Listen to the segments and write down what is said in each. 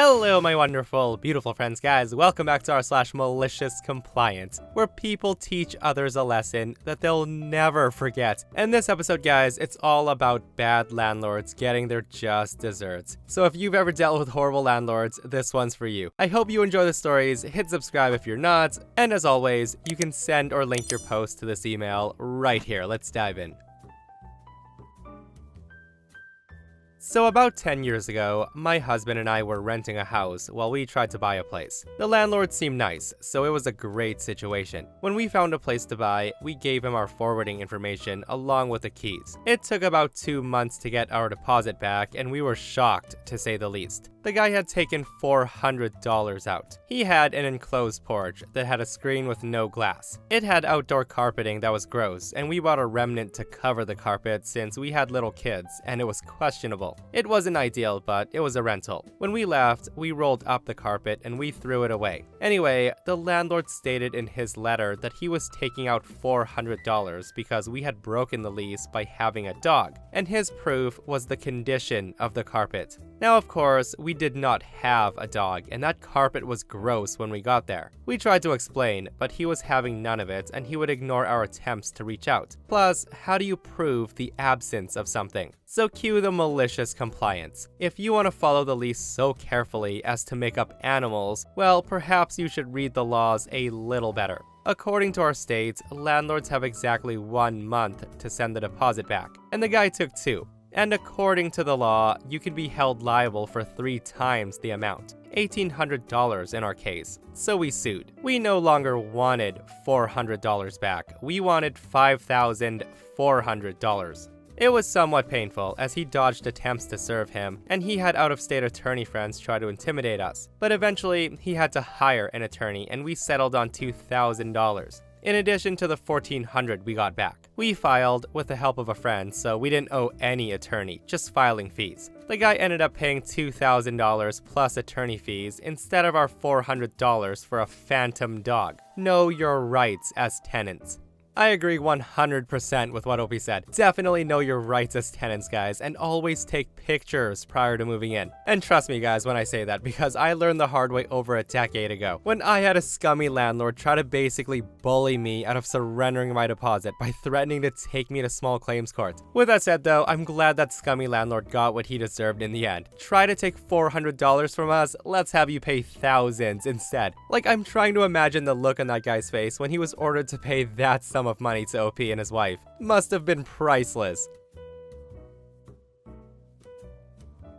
Hello my wonderful, beautiful friends, guys. Welcome back to r/MaliciousCompliance, where people teach others a lesson that they'll never forget. In this episode, guys, it's all about bad landlords getting their just desserts. So if you've ever dealt with horrible landlords, this one's for you. I hope you enjoy the stories, hit subscribe if you're not, and as always, you can send or link your post to this email right here. Let's dive in. So about 10 years ago, my husband and I were renting a house while we tried to buy a place. The landlord seemed nice, so it was a great situation. When we found a place to buy, we gave him our forwarding information along with the keys. It took about 2 months to get our deposit back, and we were shocked, to say the least. The guy had taken $400 out. He had an enclosed porch that had a screen with no glass. It had outdoor carpeting that was gross, and we bought a remnant to cover the carpet since we had little kids and it was questionable. It wasn't ideal, but it was a rental. When we left, we rolled up the carpet and we threw it away. Anyway, the landlord stated in his letter that he was taking out $400 because we had broken the lease by having a dog, and his proof was the condition of the carpet. Now, of course, we did not have a dog, and that carpet was gross when we got there. We tried to explain, but he was having none of it, and he would ignore our attempts to reach out. Plus, how do you prove the absence of something? So cue the malicious compliance. If you want to follow the lease so carefully as to make up animals, well, perhaps you should read the laws a little better. According to our state, landlords have exactly 1 month to send the deposit back, and the guy took 2. And according to the law, you can be held liable for 3 times the amount, $1,800 in our case. So we sued. We no longer wanted $400 back. We wanted $5,400. It was somewhat painful, as he dodged attempts to serve him, and he had out-of-state attorney friends try to intimidate us. But eventually, he had to hire an attorney, and we settled on $2,000. In addition to the $1,400 we got back. We filed with the help of a friend, so we didn't owe any attorney, just filing fees. The guy ended up paying $2,000 plus attorney fees instead of our $400 for a phantom dog. Know your rights as tenants. I agree 100% with what Opie said. Definitely know your rights as tenants, guys, and always take pictures prior to moving in. And trust me, guys, when I say that, because I learned the hard way over a decade ago, when I had a scummy landlord try to basically bully me out of surrendering my deposit by threatening to take me to small claims court. With that said, though, I'm glad that scummy landlord got what he deserved in the end. Try to take $400 from us, let's have you pay thousands instead. Like, I'm trying to imagine the look on that guy's face when he was ordered to pay that sum of money to OP and his wife. Must have been priceless.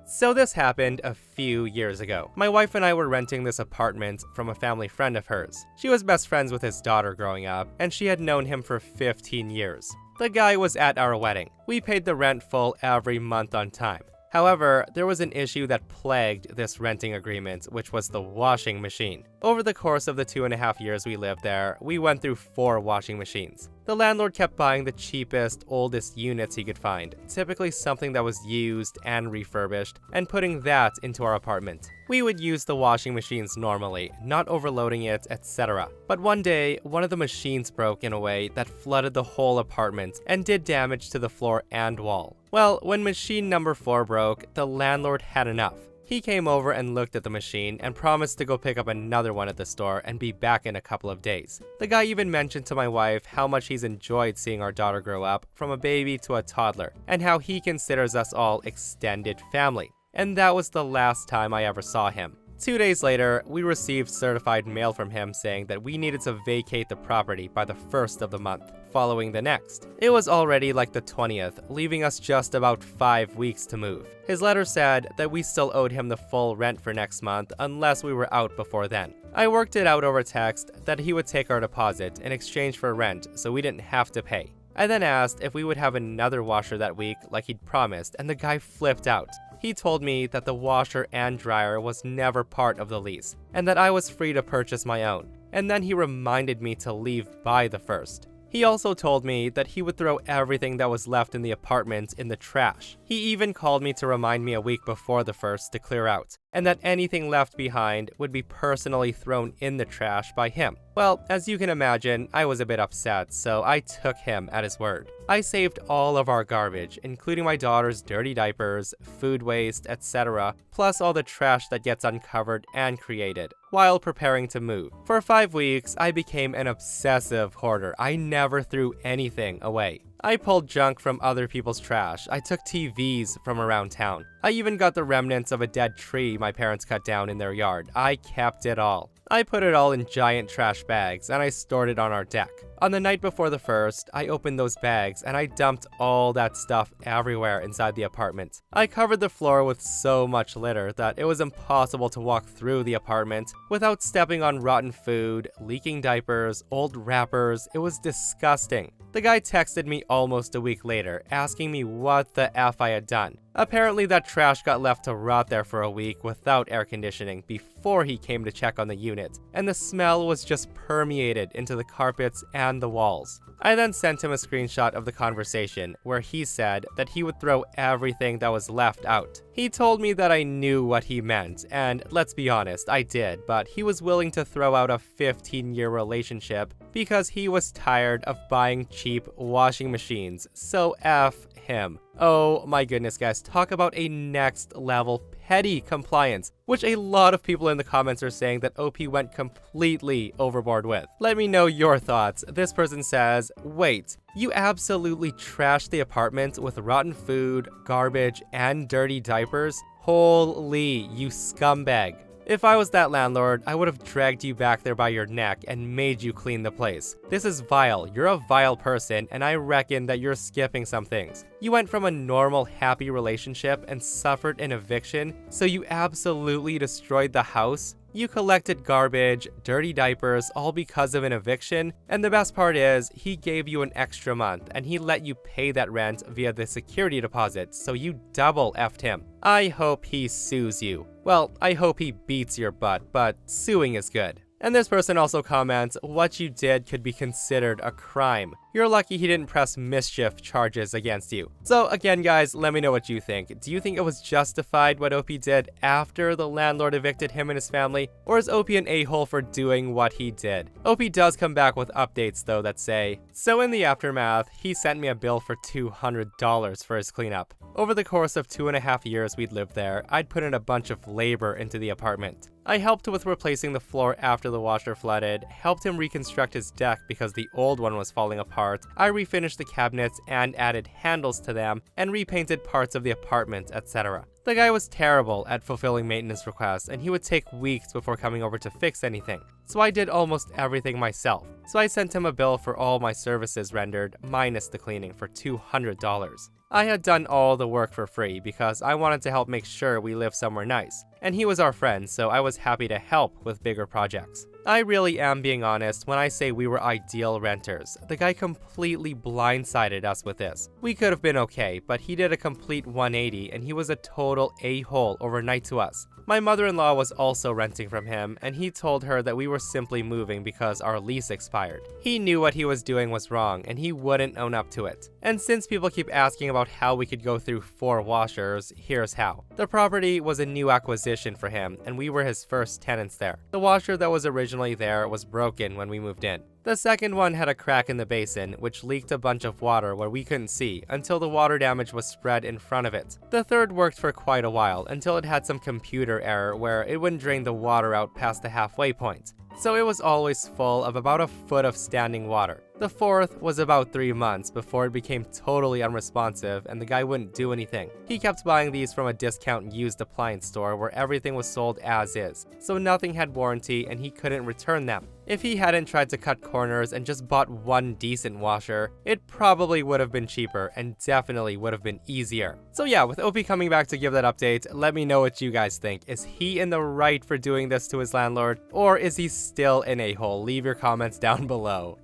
So this happened a few years ago. My wife and I were renting this apartment from a family friend of hers. She was best friends with his daughter growing up, and she had known him for 15 years. The guy was at our wedding. We paid the rent full every month on time. However, there was an issue that plagued this renting agreement, which was the washing machine. Over the course of the 2.5 years we lived there, we went through 4 washing machines. The landlord kept buying the cheapest, oldest units he could find, typically something that was used and refurbished, and putting that into our apartment. We would use the washing machines normally, not overloading it, etc. But one day, one of the machines broke in a way that flooded the whole apartment and did damage to the floor and wall. Well, when machine number 4 broke, the landlord had enough. He came over and looked at the machine and promised to go pick up another one at the store and be back in a couple of days. The guy even mentioned to my wife how much he's enjoyed seeing our daughter grow up from a baby to a toddler, and how he considers us all extended family. And that was the last time I ever saw him. 2 days later, we received certified mail from him saying that we needed to vacate the property by the 1st of the month, following the next. It was already like the 20th, leaving us just about 5 weeks to move. His letter said that we still owed him the full rent for next month unless we were out before then. I worked it out over text that he would take our deposit in exchange for rent so we didn't have to pay. I then asked if we would have another washer that week like he'd promised, and the guy flipped out. He told me that the washer and dryer was never part of the lease, and that I was free to purchase my own. And then he reminded me to leave by the 1st. He also told me that he would throw everything that was left in the apartment in the trash. He even called me to remind me a week before the 1st to clear out. and that anything left behind would be personally thrown in the trash by him. Well, as you can imagine, I was a bit upset, so I took him at his word. I saved all of our garbage, including my daughter's dirty diapers, food waste, etc., plus all the trash that gets uncovered and created, while preparing to move. For 5 weeks, I became an obsessive hoarder. I never threw anything away. I pulled junk from other people's trash. I took TVs from around town. I even got the remnants of a dead tree my parents cut down in their yard. I kept it all. I put it all in giant trash bags and I stored it on our deck. On the night before the first, I opened those bags and I dumped all that stuff everywhere inside the apartment. I covered the floor with so much litter that it was impossible to walk through the apartment without stepping on rotten food, leaking diapers, old wrappers. It was disgusting. The guy texted me almost a week later, asking me what the F I had done. Apparently that trash got left to rot there for a week without air conditioning before he came to check on the unit, and the smell was just permeated into the carpets and the walls. I then sent him a screenshot of the conversation where he said that he would throw everything that was left out. He told me that I knew what he meant, and let's be honest, I did, but he was willing to throw out a 15-year relationship because he was tired of buying cheap washing machines, so F him. Oh my goodness, guys, talk about a next level petty compliance, which a lot of people in the comments are saying that OP went completely overboard with. Let me know your thoughts. This person says, wait, you absolutely trashed the apartment with rotten food, garbage, and dirty diapers? Holy, you scumbag. If I was that landlord, I would have dragged you back there by your neck and made you clean the place. This is vile. You're a vile person, and I reckon that you're skipping some things. You went from a normal, happy relationship and suffered an eviction, so you absolutely destroyed the house? You collected garbage, dirty diapers, all because of an eviction, and the best part is, he gave you an extra month, and he let you pay that rent via the security deposit, so you double effed him. I hope he sues you. Well, I hope he beats your butt, but suing is good. And this person also comments, what you did could be considered a crime. You're lucky he didn't press mischief charges against you. So again, guys, let me know what you think. Do you think it was justified what OP did after the landlord evicted him and his family? Or is OP an a-hole for doing what he did? OP does come back with updates though that say, so in the aftermath, he sent me a bill for $200 for his cleanup. Over the course of 2.5 years we'd lived there, I'd put in a bunch of labor into the apartment. I helped with replacing the floor after the washer flooded, helped him reconstruct his deck because the old one was falling apart, I refinished the cabinets and added handles to them, and repainted parts of the apartment, etc. The guy was terrible at fulfilling maintenance requests, and he would take weeks before coming over to fix anything. So I did almost everything myself. So I sent him a bill for all my services rendered, minus the cleaning, for $200. I had done all the work for free because I wanted to help make sure we lived somewhere nice, and he was our friend, so I was happy to help with bigger projects. I really am being honest when I say we were ideal renters. The guy completely blindsided us with this. We could have been okay, but he did a complete 180 and he was a total a-hole overnight to us. My mother-in-law was also renting from him, and he told her that we were simply moving because our lease expired. He knew what he was doing was wrong, and he wouldn't own up to it. And since people keep asking about how we could go through 4 washers, here's how. The property was a new acquisition for him, and we were his first tenants there. The washer that was originally there was broken when we moved in. The second one had a crack in the basin, which leaked a bunch of water where we couldn't see until the water damage was spread in front of it. The third worked for quite a while until it had some computer error where it wouldn't drain the water out past the halfway point. So it was always full of about a foot of standing water. The fourth was about 3 months before it became totally unresponsive and the guy wouldn't do anything. He kept buying these from a discount used appliance store where everything was sold as is, so nothing had warranty and he couldn't return them. If he hadn't tried to cut corners and just bought one decent washer, it probably would have been cheaper and definitely would have been easier. So yeah, with OP coming back to give that update, let me know what you guys think. Is he in the right for doing this to his landlord, or is he still an a-hole? Leave your comments down below.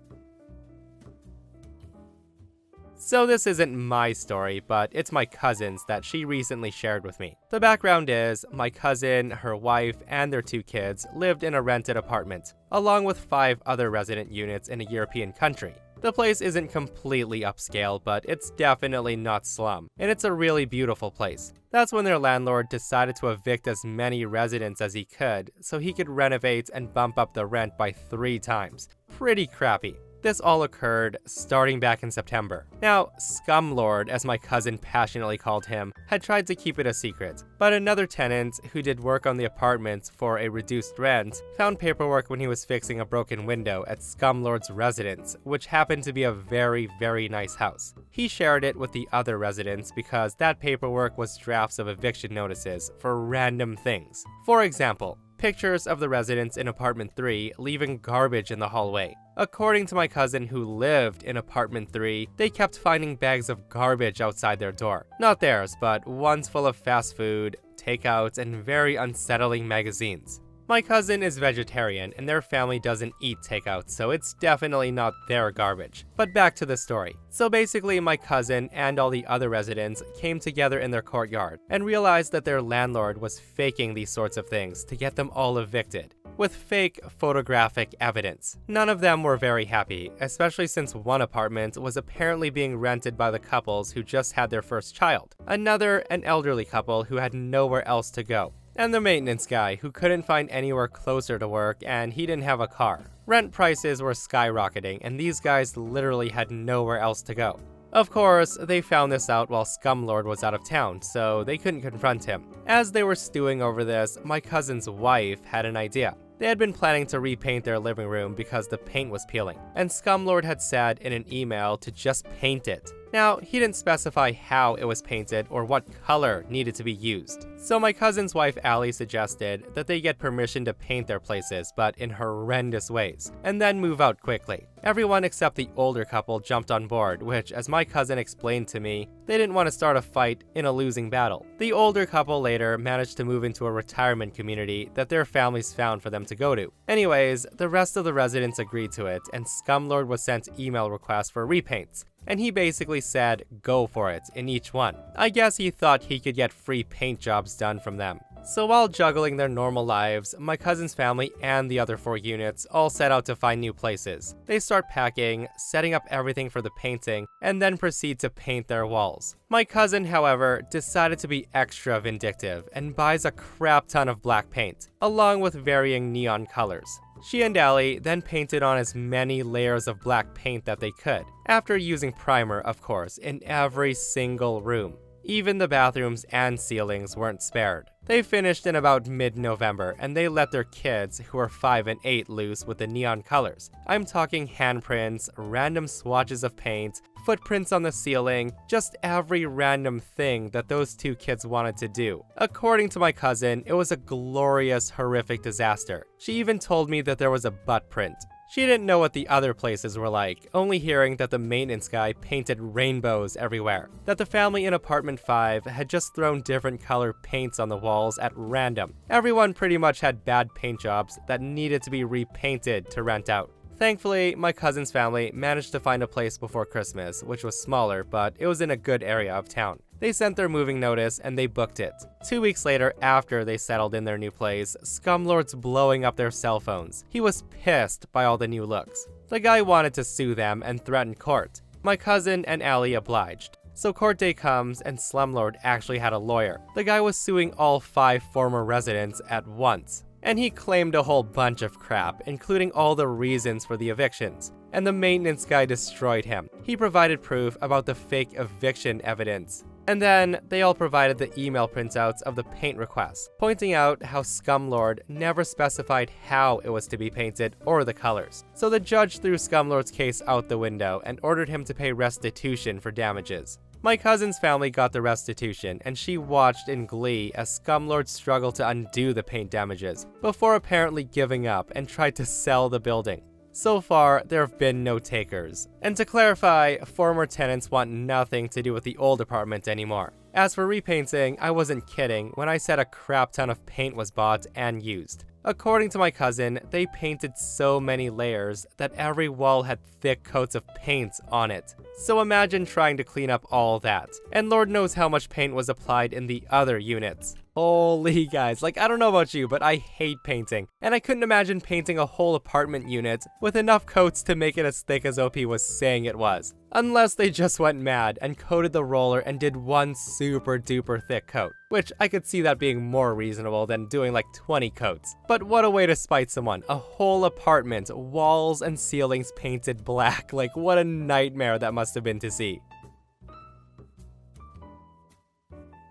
So this isn't my story, but it's my cousin's that she recently shared with me. The background is, my cousin, her wife, and their 2 kids lived in a rented apartment, along with 5 other resident units in a European country. The place isn't completely upscale, but it's definitely not slum, and it's a really beautiful place. That's when their landlord decided to evict as many residents as he could, so he could renovate and bump up the rent by 3 times. Pretty crappy. This all occurred starting back in September. Now, Scumlord, as my cousin passionately called him, had tried to keep it a secret, but another tenant who did work on the apartment for a reduced rent found paperwork when he was fixing a broken window at Scumlord's residence, which happened to be a very, very nice house. He shared it with the other residents because that paperwork was drafts of eviction notices for random things. For example, pictures of the residents in apartment 3 leaving garbage in the hallway. According to my cousin who lived in apartment 3, they kept finding bags of garbage outside their door. Not theirs, but ones full of fast food, takeouts, and very unsettling magazines. My cousin is vegetarian and their family doesn't eat takeout, so it's definitely not their garbage. But back to the story. So basically, my cousin and all the other residents came together in their courtyard and realized that their landlord was faking these sorts of things to get them all evicted, with fake photographic evidence. None of them were very happy, especially since one apartment was apparently being rented by the couples who just had their first child, another an elderly couple who had nowhere else to go, and the maintenance guy who couldn't find anywhere closer to work and he didn't have a car. Rent prices were skyrocketing and these guys literally had nowhere else to go. Of course, they found this out while Scumlord was out of town, so they couldn't confront him. As they were stewing over this, my cousin's wife had an idea. They had been planning to repaint their living room because the paint was peeling, and Scumlord had said in an email to just paint it. Now, he didn't specify how it was painted or what color needed to be used. So my cousin's wife Allie suggested that they get permission to paint their places, but in horrendous ways, and then move out quickly. Everyone except the older couple jumped on board, which, as my cousin explained to me, they didn't want to start a fight in a losing battle. The older couple later managed to move into a retirement community that their families found for them to go to. Anyways, the rest of the residents agreed to it, and Scumlord was sent email requests for repaints. And he basically said, go for it, in each one. I guess he thought he could get free paint jobs done from them. So while juggling their normal lives, my cousin's family and the other 4 units all set out to find new places. They start packing, setting up everything for the painting, and then proceed to paint their walls. My cousin, however, decided to be extra vindictive and buys a crap ton of black paint, along with varying neon colors. She and Allie then painted on as many layers of black paint that they could, after using primer, of course, in every single room. Even the bathrooms and ceilings weren't spared. They finished in about mid-November, and they let their kids, who are 5 and 8, loose with the neon colors. I'm talking handprints, random swatches of paint, footprints on the ceiling, just every random thing that those 2 kids wanted to do. According to my cousin, it was a glorious, horrific disaster. She even told me that there was a butt print. She didn't know what the other places were like, only hearing that the maintenance guy painted rainbows everywhere, that the family in apartment 5 had just thrown different color paints on the walls at random. Everyone pretty much had bad paint jobs that needed to be repainted to rent out. Thankfully, my cousin's family managed to find a place before Christmas, which was smaller, but it was in a good area of town. They sent their moving notice and they booked it. 2 weeks later, after they settled in their new place, Scumlord's blowing up their cell phones. He was pissed by all the new looks. The guy wanted to sue them and threatened court. My cousin and Allie obliged. So court day comes and Slumlord actually had a lawyer. The guy was suing all 5 former residents at once. And he claimed a whole bunch of crap, including all the reasons for the evictions. And the maintenance guy destroyed him. He provided proof about the fake eviction evidence. And then they all provided the email printouts of the paint requests, pointing out how Scumlord never specified how it was to be painted or the colors. So the judge threw Scumlord's case out the window and ordered him to pay restitution for damages. My cousin's family got the restitution, and she watched in glee as Scumlord struggled to undo the paint damages, before apparently giving up and tried to sell the building. So far, there have been no takers. And to clarify, former tenants want nothing to do with the old apartment anymore. As for repainting, I wasn't kidding when I said a crap ton of paint was bought and used. According to my cousin, they painted so many layers that every wall had thick coats of paint on it. So imagine trying to clean up all that. And Lord knows how much paint was applied in the other units. Holy guys, like I don't know about you, but I hate painting. And I couldn't imagine painting a whole apartment unit with enough coats to make it as thick as OP was saying it was. Unless they just went mad and coated the roller and did one super duper thick coat. Which I could see that being more reasonable than doing like 20 coats. But what a way to spite someone. A whole apartment, walls and ceilings painted black. Like what a nightmare that must have been to see.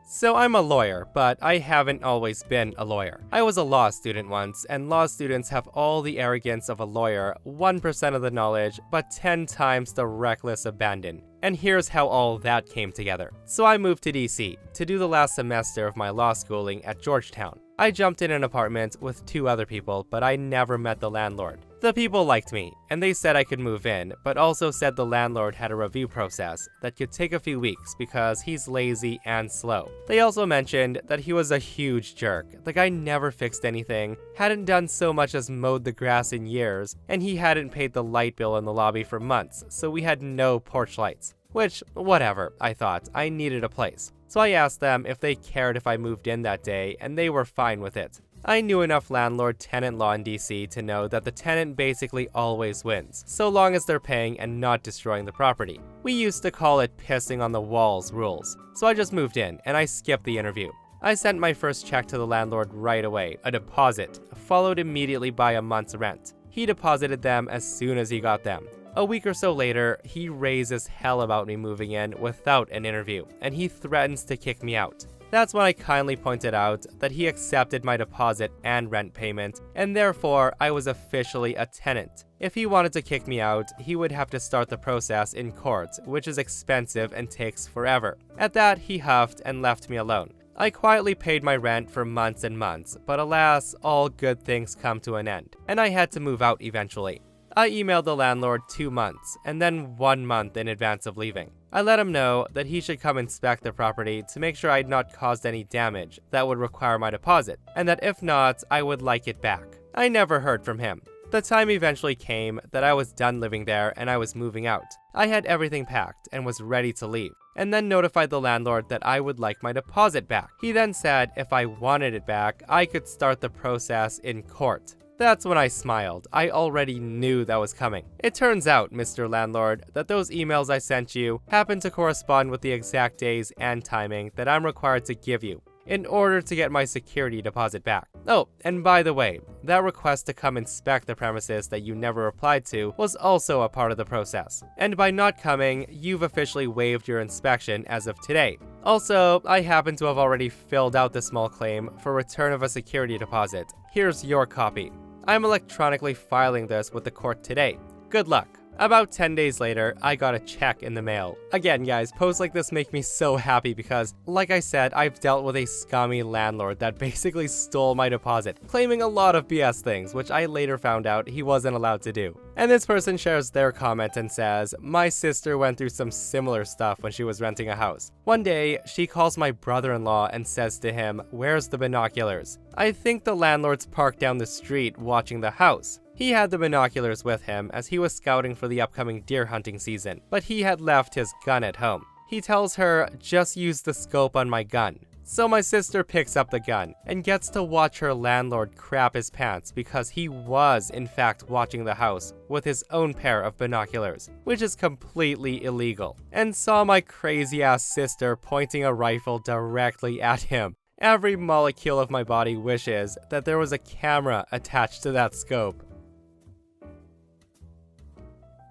So I'm a lawyer, but I haven't always been a lawyer. I was a law student once, and law students have all the arrogance of a lawyer, 1% of the knowledge, but 10 times the reckless abandon. And here's how all that came together. So I moved to DC to do the last semester of my law schooling at Georgetown. I jumped in an apartment with 2 other people, but I never met the landlord. The people liked me, and they said I could move in, but also said the landlord had a review process that could take a few weeks because he's lazy and slow. They also mentioned that he was a huge jerk. The guy never fixed anything, hadn't done so much as mowed the grass in years, and he hadn't paid the light bill in the lobby for months, so we had no porch lights. Which, whatever, I thought. I needed a place. So I asked them if they cared if I moved in that day, and they were fine with it. I knew enough landlord-tenant law in DC to know that the tenant basically always wins, so long as they're paying and not destroying the property. We used to call it pissing on the walls rules. So I just moved in, and I skipped the interview. I sent my first check to the landlord right away, a deposit, followed immediately by a month's rent. He deposited them as soon as he got them. A week or so later, he raises hell about me moving in without an interview, and he threatens to kick me out. That's when I kindly pointed out that he accepted my deposit and rent payment, and therefore I was officially a tenant. If he wanted to kick me out, he would have to start the process in court, which is expensive and takes forever. At that, he huffed and left me alone. I quietly paid my rent for months and months, but alas, all good things come to an end, and I had to move out eventually. I emailed the landlord 2 months, and then 1 month in advance of leaving. I let him know that he should come inspect the property to make sure I'd not caused any damage that would require my deposit, and that if not, I would like it back. I never heard from him. The time eventually came that I was done living there and I was moving out. I had everything packed and was ready to leave, and then notified the landlord that I would like my deposit back. He then said if I wanted it back, I could start the process in court. That's when I smiled. I already knew that was coming. It turns out, Mr. Landlord, that those emails I sent you happen to correspond with the exact days and timing that I'm required to give you in order to get my security deposit back. Oh, and by the way, that request to come inspect the premises that you never replied to was also a part of the process. And by not coming, you've officially waived your inspection as of today. Also, I happen to have already filled out the small claim for return of a security deposit. Here's your copy. I'm electronically filing this with the court today. Good luck. About 10 days later, I got a check in the mail. Again, guys, posts like this make me so happy because, like I said, I've dealt with a scummy landlord that basically stole my deposit, claiming a lot of BS things, which I later found out he wasn't allowed to do. And this person shares their comment and says, my sister went through some similar stuff when she was renting a house. One day, she calls my brother-in-law and says to him, where's the binoculars? I think the landlord's parked down the street watching the house. He had the binoculars with him as he was scouting for the upcoming deer hunting season, but he had left his gun at home. He tells her, just use the scope on my gun. So my sister picks up the gun and gets to watch her landlord crap his pants because he was in fact watching the house with his own pair of binoculars, which is completely illegal, and saw my crazy ass sister pointing a rifle directly at him. Every molecule of my body wishes that there was a camera attached to that scope.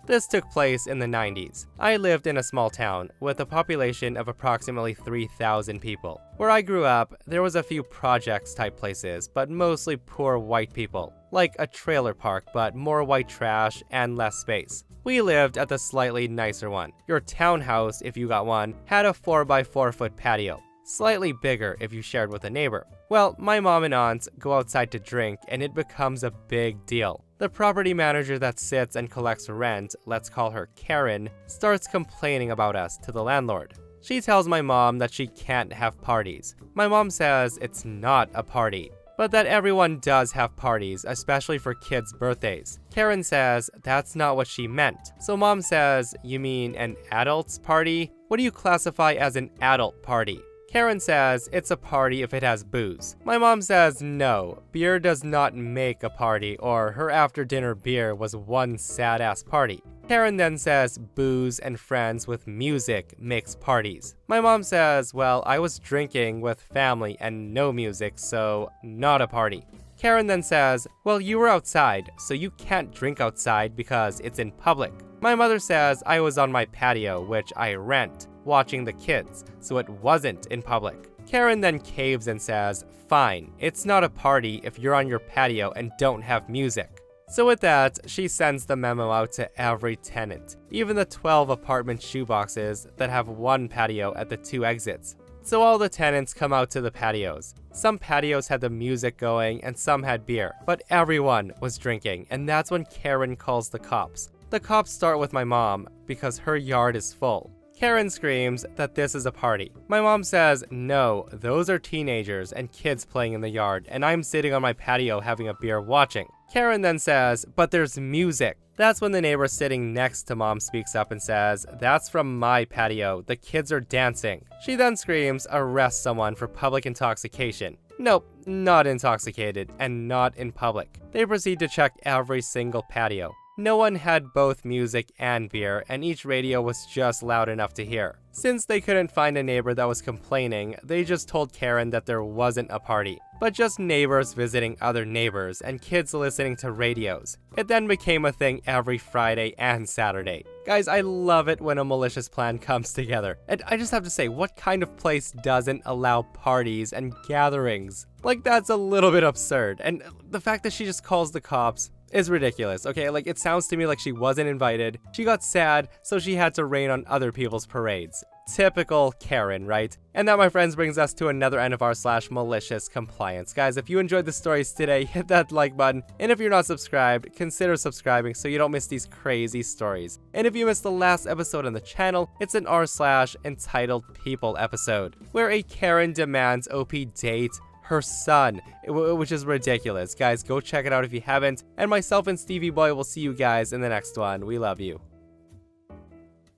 This took place in the 90s. I lived in a small town with a population of approximately 3,000 people. Where I grew up, there was a few projects type places, but mostly poor white people. Like a trailer park, but more white trash and less space. We lived at the slightly nicer one. Your townhouse, if you got one, had a 4x4 foot patio. Slightly bigger if you shared with a neighbor. Well, my mom and aunts go outside to drink and it becomes a big deal. The property manager that sits and collects rent, let's call her Karen, starts complaining about us to the landlord. She tells my mom that she can't have parties. My mom says it's not a party, but that everyone does have parties, especially for kids' birthdays. Karen says that's not what she meant. So mom says, you mean an adult's party? What do you classify as an adult party? Karen says it's a party if it has booze. My mom says no, beer does not make a party, or her after dinner beer was one sad ass party. Karen then says booze and friends with music makes parties. My mom says, well, I was drinking with family and no music, so not a party. Karen then says, well, you were outside, so you can't drink outside because it's in public. My mother says I was on my patio, which I rent, watching the kids, so it wasn't in public. Karen then caves and says, fine, it's not a party if you're on your patio and don't have music. So with that, she sends the memo out to every tenant, even the 12 apartment shoeboxes that have one patio at the 2 exits. So all the tenants come out to the patios. Some patios had the music going and some had beer, but everyone was drinking, and that's when Karen calls the cops. The cops start with my mom because her yard is full. Karen screams that this is a party. My mom says, no, those are teenagers and kids playing in the yard, and I'm sitting on my patio having a beer watching. Karen then says, but there's music. That's when the neighbor sitting next to mom speaks up and says, that's from my patio, the kids are dancing. She then screams, arrest someone for public intoxication. Nope, not intoxicated, and not in public. They proceed to check every single patio. No one had both music and beer, and each radio was just loud enough to hear. Since they couldn't find a neighbor that was complaining, they just told Karen that there wasn't a party, but just neighbors visiting other neighbors and kids listening to radios. It then became a thing every Friday and Saturday. Guys, I love it when a malicious plan comes together. And I just have to say, what kind of place doesn't allow parties and gatherings? Like, that's a little bit absurd. And the fact that she just calls the cops is ridiculous, okay? Like, it sounds to me like she wasn't invited. She got sad, so she had to rain on other people's parades. Typical Karen, right? And that, my friends, brings us to another end of our /MaliciousCompliance. Guys, if you enjoyed the stories today, hit that like button. And if you're not subscribed, consider subscribing so you don't miss these crazy stories. And if you missed the last episode on the channel, it's an r/entitled People episode, where a Karen demands OP date her son, which is ridiculous. Guys, go check it out if you haven't. And myself and Stevie Boy will see you guys in the next one. We love you.